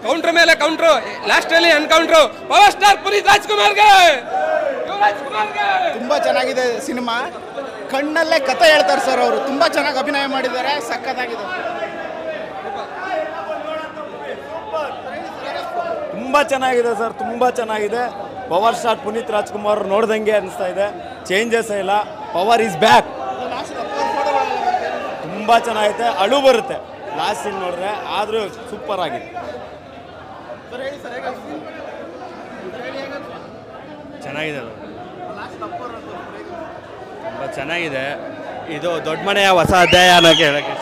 Counter ಮೇಲೆ counter, last ಅಲ್ಲಿ encounter, power star Puneeth ರಾಜ್ಕುಮಾರ್ಗೆ. ತುಂಬಾ ಚೆನ್ನಾಗಿದೆ ಸಿನಿಮಾ. ಕಣ್ಣಲ್ಲೇ ಕತೆ ಹೇಳ್ತಾರೆ ಸರ್ ಅವರು. ತುಂಬಾ ಚೆನ್ನಾಗಿ ಅಭಿನಯ ಮಾಡಿದ್ದಾರೆ. ಸಖತ್ತಾಗಿದೆ. ತುಂಬ ಚೆನ್ನಾಗಿದೆ ಸರ್, ತುಂಬ ಚೆನ್ನಾಗಿದೆ. ಪವರ್ ಸ್ಟಾರ್ ಪುನೀತ್ ರಾಜ್ಕುಮಾರ್ ನೋಡ್ದಂಗೆ ಅನಿಸ್ತಾ ಇದೆ. ಚೇಂಜಸ್ ಇಲ್ಲ. Power is back. ತುಂಬ ಚೆನ್ನಾಗೈತೆ. ಅಳು ಬರುತ್ತೆ ಲಾಸ್ಟ್ ಸೀನ್ ನೋಡಿದ್ರೆ, ಆದರೂ ಸೂಪರ್ ಆಗಿದೆ. ಚೆನ್ನಾಗಿದೆ, ತುಂಬ ಚೆನ್ನಾಗಿದೆ. ಇದು ದೊಡ್ಡ ಮನೆಯ ಹೊಸ ಅಧ್ಯಾಯ ಅನ್ನೋಕ್ಕೆ ಹೇಳೋಕ್ಕೆ